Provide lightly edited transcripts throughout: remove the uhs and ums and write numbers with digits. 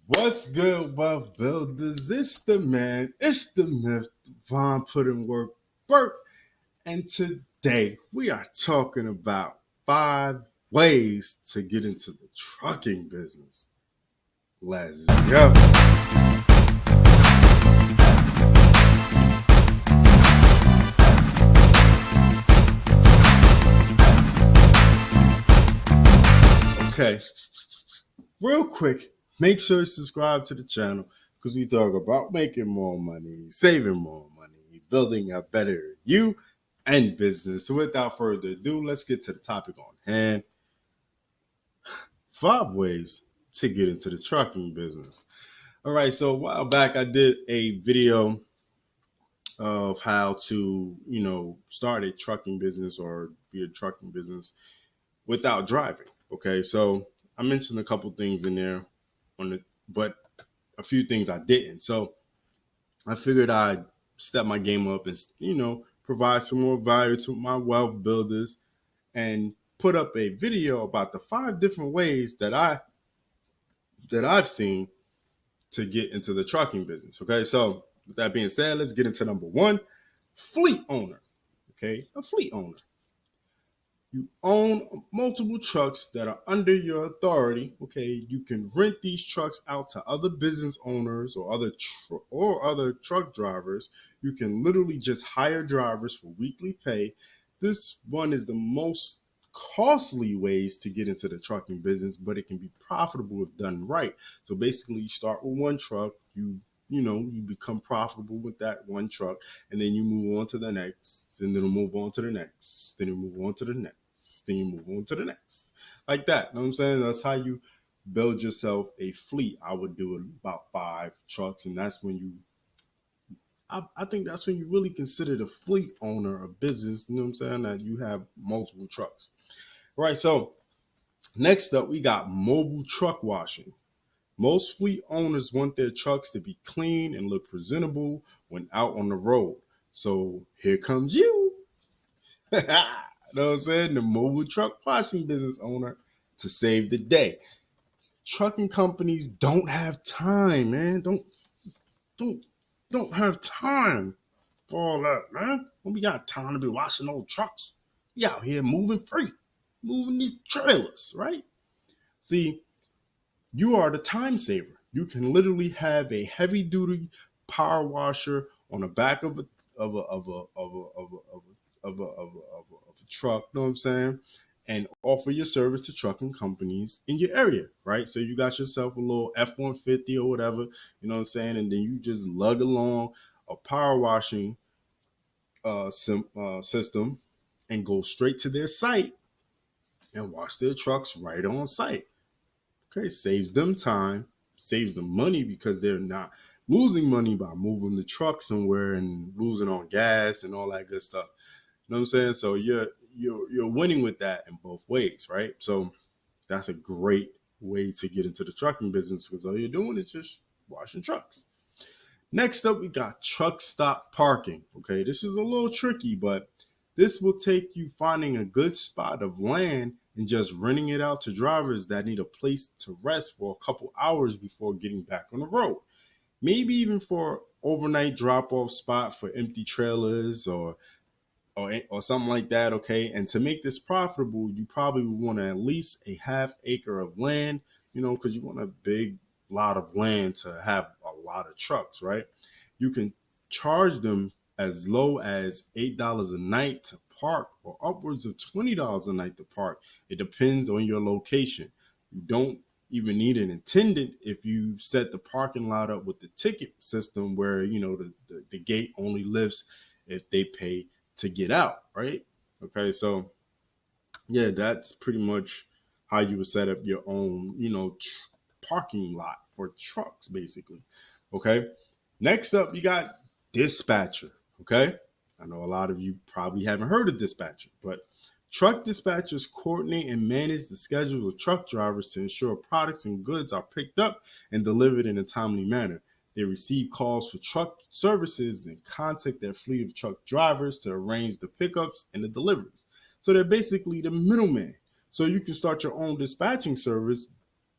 What's good, wealth builders? It's the man, it's the myth, Von putting work. And today we are talking about 5 ways to get into the trucking business. Let's go. Okay, real quick, make sure you subscribe to the channel because we talk about making more money, saving more money, building a better you and business. So without further ado, let's get to the topic on hand. 5 ways to get into the trucking business. All right, so a while back I did a video of how to, start a trucking business or be a trucking business without driving. Okay, so I mentioned a couple things in there but a few things I didn't. So I figured I'd step my game up and provide some more value to my wealth builders and put up a video about the 5 different ways that I've seen to get into the trucking business. Okay, so with that being said, let's get into number one: fleet owner. Okay, a fleet owner. You own multiple trucks that are under your authority. Okay, you can rent these trucks out to other business owners or other truck drivers. You can literally just hire drivers for weekly pay. This one is the most costly ways to get into the trucking business, but it can be profitable if done right. So basically, you start with one truck, you become profitable with that one truck, and then you move on to the next, and then you move on to the next, then you move on to the next, then you move on to the next, like that. You know what I'm saying? That's how you build yourself a fleet. I would do about 5 trucks, and that's when I think that's when you really consider the fleet owner a business. You know what I'm saying? That you have multiple trucks. Right. So next up, we got mobile truck washing. Most fleet owners want their trucks to be clean and look presentable when out on the road. So here comes you. You know what I'm saying? The mobile truck washing business owner to save the day. Trucking companies don't have time, man. Don't don't have time for all that, man. When we got time to be washing old trucks, we out here moving free, moving these trailers, right? See, you are the time saver. You can literally have a heavy duty power washer on the back of a truck, you know what I'm saying? And offer your service to trucking companies in your area, right? So you got yourself a little F-150 or whatever, you know what I'm saying? And then you just lug along a power washing system and go straight to their site and wash their trucks right on site. Okay, saves them time, saves them money because they're not losing money by moving the truck somewhere and losing on gas and all that good stuff. You know what I'm saying? So you're winning with that in both ways, right? So that's a great way to get into the trucking business because all you're doing is just washing trucks. Next up, we got truck stop parking. Okay, this is a little tricky, but this will take you finding a good spot of land and just renting it out to drivers that need a place to rest for a couple hours before getting back on the road. Maybe even for overnight drop off spot for empty trailers or something like that. Okay, and to make this profitable, you probably would want at least a half acre of land, because you want a big lot of land to have a lot of trucks, right? You can charge them as low as $8 a night to park or upwards of $20 a night to park. It depends on your location. You don't even need an attendant if you set the parking lot up with the ticket system where the gate only lifts if they pay to get out, right? Okay, so yeah, that's pretty much how you would set up your own, parking lot for trucks, basically. Okay, next up, you got dispatcher. Okay, I know a lot of you probably haven't heard of dispatcher, but truck dispatchers coordinate and manage the schedule of truck drivers to ensure products and goods are picked up and delivered in a timely manner. They receive calls for truck services and contact their fleet of truck drivers to arrange the pickups and the deliveries. So they're basically the middleman. So you can start your own dispatching service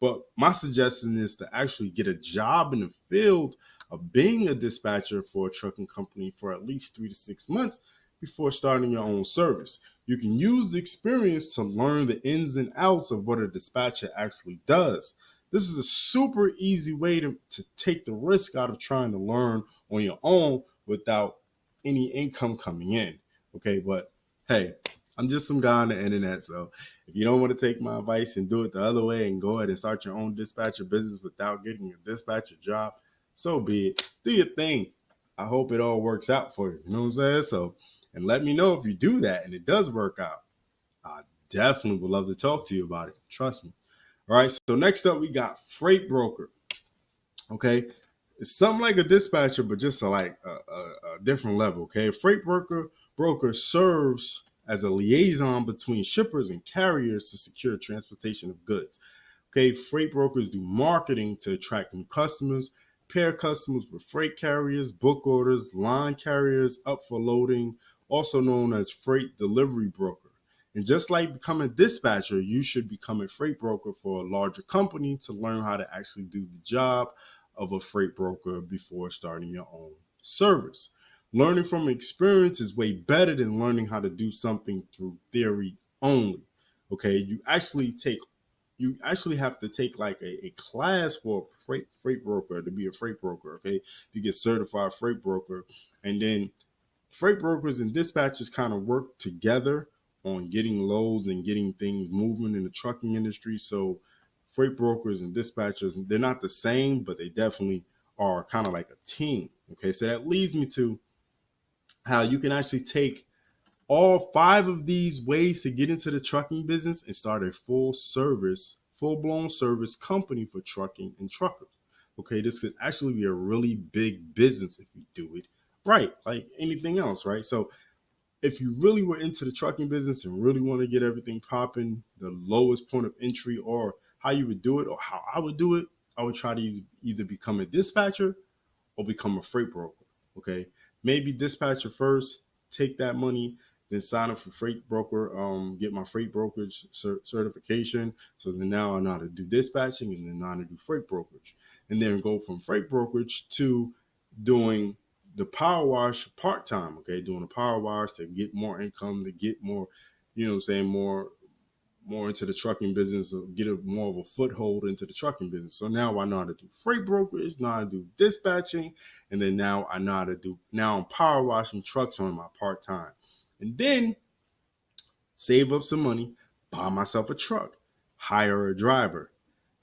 But my suggestion is to actually get a job in the field of being a dispatcher for a trucking company for at least 3 to 6 months before starting your own service. You can use the experience to learn the ins and outs of what a dispatcher actually does. This is a super easy way to take the risk out of trying to learn on your own without any income coming in. Okay, but hey, I'm just some guy on the internet, so if you don't want to take my advice and do it the other way and go ahead and start your own dispatcher business without getting a dispatcher job, so be it. Do your thing. I hope it all works out for you. You know what I'm saying? So, and let me know if you do that and it does work out. I definitely would love to talk to you about it. Trust me. All right. So next up, we got freight broker. Okay, it's something like a dispatcher, but just a different level. Okay, a freight broker serves as a liaison between shippers and carriers to secure transportation of goods. Okay, freight brokers do marketing to attract new customers, pair customers with freight carriers, book orders, line carriers up for loading, also known as freight delivery broker. And just like becoming a dispatcher, you should become a freight broker for a larger company to learn how to actually do the job of a freight broker before starting your own service. Learning from experience is way better than learning how to do something through theory only. Okay, you actually have to take like a class for a freight broker to be a freight broker. Okay, you get certified freight broker, and then freight brokers and dispatchers kind of work together on getting loads and getting things moving in the trucking industry. So freight brokers and dispatchers, they're not the same, but they definitely are kind of like a team. Okay, so that leads me to how you can actually take all five of these ways to get into the trucking business and start a full blown service company for trucking and truckers. Okay, this could actually be a really big business if you do it right, like anything else, right? So if you really were into the trucking business and really want to get everything popping, the lowest point of entry or how you would do it or how I would do it, I would try to either become a dispatcher or become a freight broker. Okay, maybe dispatcher first, take that money, then sign up for freight broker, get my freight brokerage certification. So then now I know how to do dispatching and then know how to do freight brokerage, and then go from freight brokerage to doing the power wash part time. Okay, doing the power wash to get more income, to get more, you know what I'm saying, more into the trucking business, or get more of a foothold into the trucking business. So now I know how to do freight brokerage, know how to do dispatching, and then now I know how to do, now I'm power washing trucks on my part time. And then save up some money, buy myself a truck, hire a driver.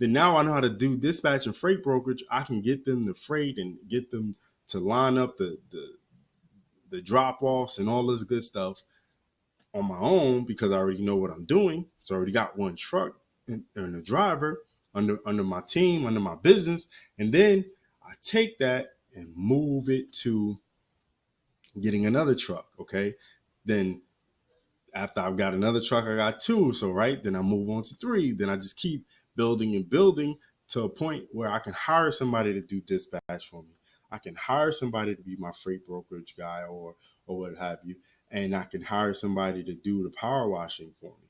Then now I know how to do dispatch and freight brokerage. I can get them the freight and get them to line up the drop offs and all this good stuff on my own because I already know what I'm doing. So I already got one truck and a driver under my team, under my business. And then I take that and move it to getting another truck. Okay. Then after I've got another truck, I got two. So right, then I move on to three. Then I just keep building and building to a point where I can hire somebody to do dispatch for me. I can hire somebody to be my freight brokerage guy or what have you. And I can hire somebody to do the power washing for me.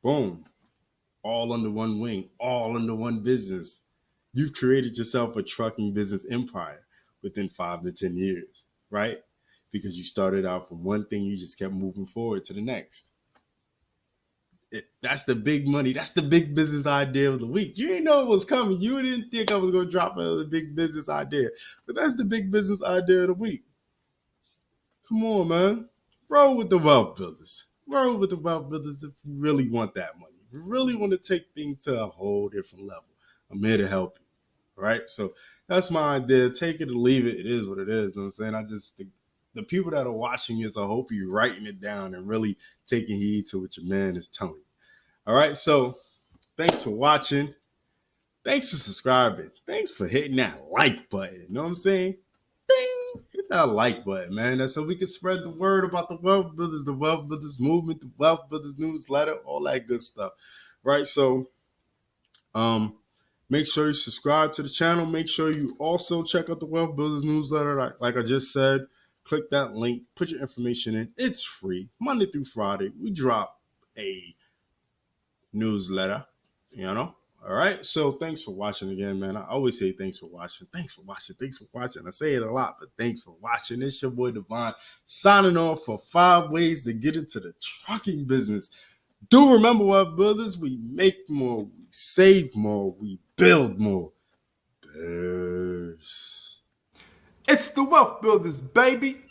Boom. All under one wing, all under one business. You've created yourself a trucking business empire within 5 to 10 years, right? Because you started out from one thing, you just kept moving forward to the next. That's the big money. That's the big business idea of the week. You didn't know it was coming. You didn't think I was going to drop another big business idea. But that's the big business idea of the week. Come on, man. Roll with the wealth builders. Roll with the wealth builders if you really want that money. If you really want to take things to a whole different level, I'm here to help you. All right. So that's my idea. Take it or leave it. It is what it is. You know what I'm saying? The people that are watching this, I hope you're writing it down and really taking heed to what your man is telling you. All right. So thanks for watching. Thanks for subscribing. Thanks for hitting that like button. You know what I'm saying? Ding! Hit that like button, man. That's so we can spread the word about the Wealth Builders, the Wealth Builders movement, the Wealth Builders newsletter, all that good stuff. Right. So make sure you subscribe to the channel. Make sure you also check out the Wealth Builders newsletter. Like I just said, click that link, put your information in. It's free. Monday through Friday, we drop a newsletter, you know, All right. So thanks for watching again, man. I always say thanks for watching. Thanks for watching. Thanks for watching. I say it a lot, but thanks for watching. It's your boy Devon signing off for 5 ways to get into the trucking business. Do remember what, brothers? We make more, we save more, we build more. Bears. It's the Wealth Builders, baby.